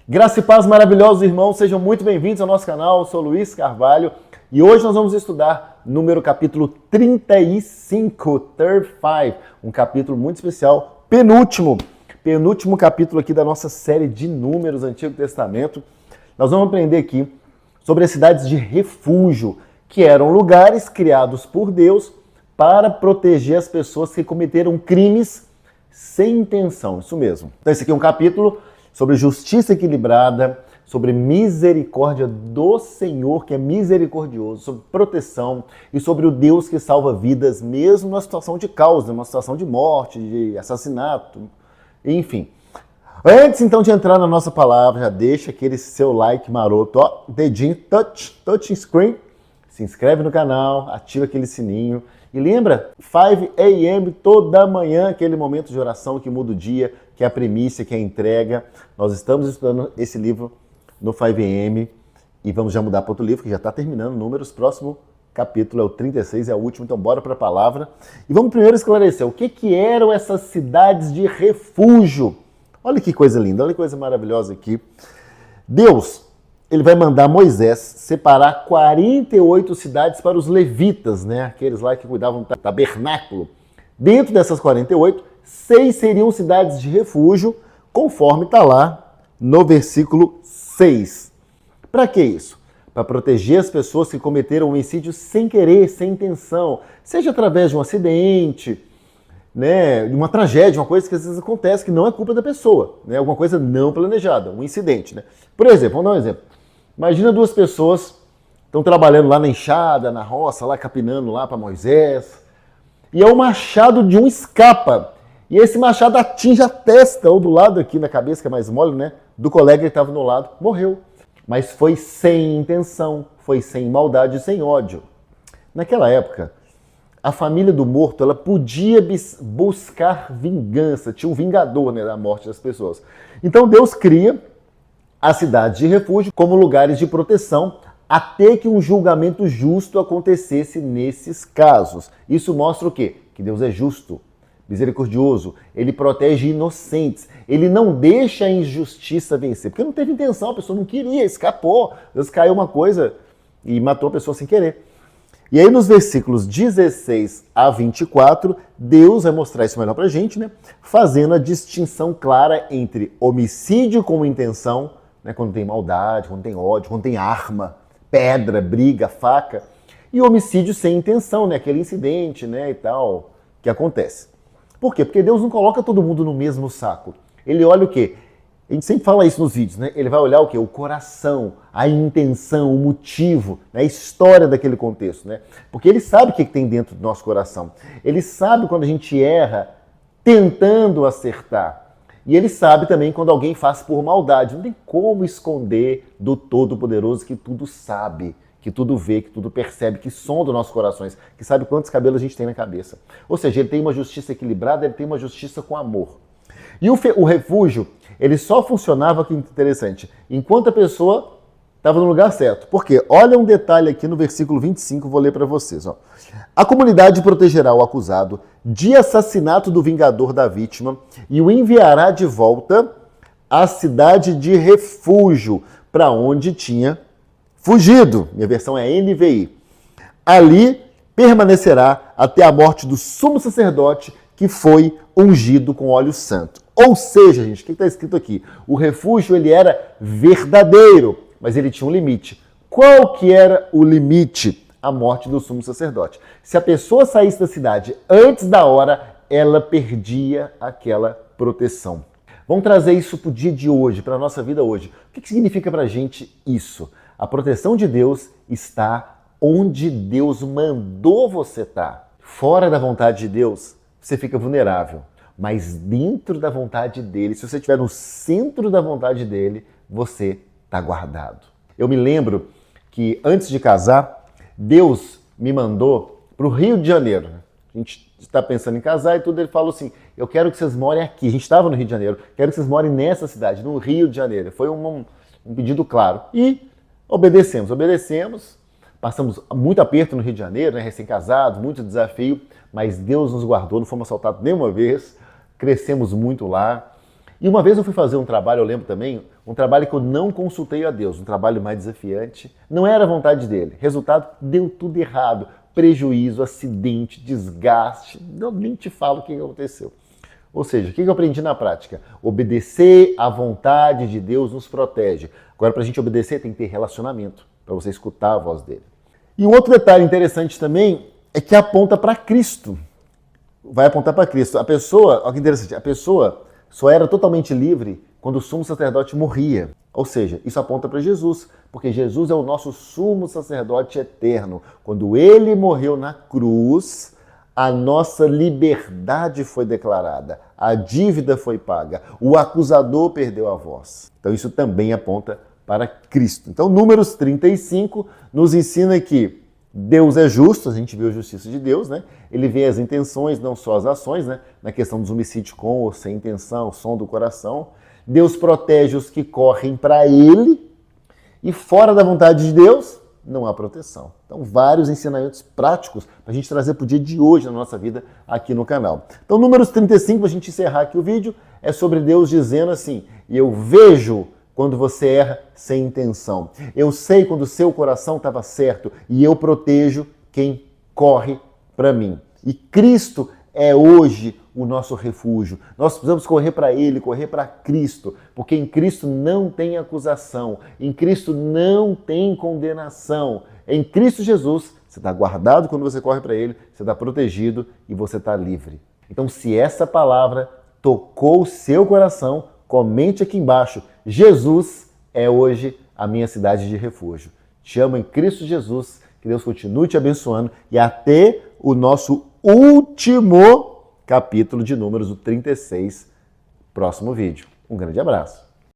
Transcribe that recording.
Graça e paz, maravilhosos irmãos, sejam muito bem-vindos ao nosso canal. Eu sou Luiz Carvalho e hoje nós vamos estudar capítulo 35, um capítulo muito especial, penúltimo capítulo aqui da nossa série de números Antigo Testamento. Nós vamos aprender aqui sobre as cidades de refúgio, que eram lugares criados por Deus para proteger as pessoas que cometeram crimes sem intenção, isso mesmo. Então esse aqui é um capítulo sobre justiça equilibrada, sobre misericórdia do Senhor, que é misericordioso, sobre proteção e sobre o Deus que salva vidas, mesmo numa situação de caos, numa situação de morte, de assassinato, enfim. Antes, então, de entrar na nossa palavra, já deixa aquele seu like maroto, ó, dedinho, touch screen, se inscreve no canal, ativa aquele sininho. E lembra, 5 a.m. toda manhã, aquele momento de oração que muda o dia, que é a primícia, que é a entrega. Nós estamos estudando esse livro no 5 a.m. e vamos já mudar para outro livro, que já está terminando números. Próximo capítulo é o 36, é o último, então bora para a palavra. E vamos primeiro esclarecer o que eram essas cidades de refúgio. Olha que coisa linda, olha que coisa maravilhosa aqui. Deus, ele vai mandar Moisés separar 48 cidades para os levitas, né? Aqueles lá que cuidavam do tabernáculo. Dentro dessas 48, 6 seriam cidades de refúgio, conforme está lá no versículo 6. Para que isso? Para proteger as pessoas que cometeram homicídio sem querer, sem intenção, seja através de um acidente, né, de uma tragédia, uma coisa que às vezes acontece que não é culpa da pessoa, né, alguma coisa não planejada, um incidente. Né? Por exemplo, vamos dar um exemplo. Imagina duas pessoas estão trabalhando lá na enxada, na roça, lá capinando lá para Moisés, e é o machado de um escapa. E esse machado atinge a testa, ou do lado aqui na cabeça, que é mais mole, né? Do colega que estava no lado, morreu. Mas foi sem intenção, foi sem maldade, sem ódio. Naquela época, a família do morto, ela podia buscar vingança, tinha um vingador, né, da morte das pessoas. Então Deus cria as cidades de refúgio como lugares de proteção até que um julgamento justo acontecesse nesses casos. Isso mostra o quê? Que Deus é justo, misericordioso, ele protege inocentes, ele não deixa a injustiça vencer, porque não teve intenção, a pessoa não queria, escapou, às vezes caiu uma coisa e matou a pessoa sem querer. E aí nos versículos 16 a 24, Deus vai mostrar isso melhor pra gente, né? Fazendo a distinção clara entre homicídio com intenção, né? Quando tem maldade, quando tem ódio, quando tem arma, pedra, briga, faca, e homicídio sem intenção, né? Aquele incidente, né, e tal, que acontece. Por quê? Porque Deus não coloca todo mundo no mesmo saco. Ele olha o quê? A gente sempre fala isso nos vídeos, né? Ele vai olhar o quê? O coração, a intenção, o motivo, né? A história daquele contexto, né? Porque ele sabe o que tem dentro do nosso coração. Ele sabe quando a gente erra tentando acertar. E ele sabe também quando alguém faz por maldade. Não tem como esconder do Todo-Poderoso que tudo sabe, que tudo vê, que tudo percebe, que sonda os nossos corações, que sabe quantos cabelos a gente tem na cabeça. Ou seja, ele tem uma justiça equilibrada, ele tem uma justiça com amor. E o refúgio, ele só funcionava, que interessante, enquanto a pessoa estava no lugar certo. Porque olha um detalhe aqui no versículo 25, vou ler para vocês. Ó. A comunidade protegerá o acusado de assassinato do vingador da vítima e o enviará de volta à cidade de refúgio, para onde tinha fugido. Minha versão é NVI. Ali permanecerá até a morte do sumo sacerdote que foi ungido com óleo santo. Ou seja, gente, o que está escrito aqui? O refúgio, ele era verdadeiro, mas ele tinha um limite. Qual que era o limite? A morte do sumo sacerdote. Se a pessoa saísse da cidade antes da hora, ela perdia aquela proteção. Vamos trazer isso para o dia de hoje, para a nossa vida hoje. O que significa para a gente isso? A proteção de Deus está onde Deus mandou você estar. Fora da vontade de Deus, você fica vulnerável. Mas dentro da vontade dele, se você estiver no centro da vontade dele, você está guardado. Eu me lembro que antes de casar, Deus me mandou para o Rio de Janeiro. A gente está pensando em casar e tudo, ele falou assim, eu quero que vocês morem aqui. A gente estava no Rio de Janeiro, quero que vocês morem nessa cidade, no Rio de Janeiro. Foi um pedido claro. E obedecemos, passamos muito aperto no Rio de Janeiro, né, recém-casados, muito desafio, mas Deus nos guardou, não fomos assaltados nenhuma vez, crescemos muito lá. E uma vez eu fui fazer um trabalho, eu lembro também, um trabalho que eu não consultei a Deus, um trabalho mais desafiante. Não era a vontade dele. Resultado, deu tudo errado. Prejuízo, acidente, desgaste. Eu nem te falo o que aconteceu. Ou seja, o que eu aprendi na prática? Obedecer à vontade de Deus nos protege. Agora, para a gente obedecer, tem que ter relacionamento, para você escutar a voz dele. E um outro detalhe interessante também é que aponta para Cristo. Vai apontar para Cristo. A pessoa, olha que interessante, a pessoa só era totalmente livre quando o sumo sacerdote morria. Ou seja, isso aponta para Jesus, porque Jesus é o nosso sumo sacerdote eterno. Quando ele morreu na cruz, a nossa liberdade foi declarada, a dívida foi paga, o acusador perdeu a voz. Então isso também aponta para Cristo. Então Números 35 nos ensina que Deus é justo, a gente vê a justiça de Deus, né? Ele vê as intenções, não só as ações, né? Na questão dos homicídios com ou sem intenção, som do coração. Deus protege os que correm para ele e fora da vontade de Deus não há proteção. Então, vários ensinamentos práticos para a gente trazer para o dia de hoje na nossa vida aqui no canal. Então, Números 35, para a gente encerrar aqui o vídeo, é sobre Deus dizendo assim, e eu vejo quando você erra sem intenção. Eu sei quando o seu coração estava certo e eu protejo quem corre para mim. E Cristo é hoje o nosso refúgio. Nós precisamos correr para Ele, correr para Cristo, porque em Cristo não tem acusação, em Cristo não tem condenação. Em Cristo Jesus, você está guardado quando você corre para Ele, você está protegido e você está livre. Então, se essa palavra tocou o seu coração, comente aqui embaixo. Jesus é hoje a minha cidade de refúgio. Te amo em Cristo Jesus, que Deus continue te abençoando e até o nosso último capítulo de Números, o 36, próximo vídeo. Um grande abraço.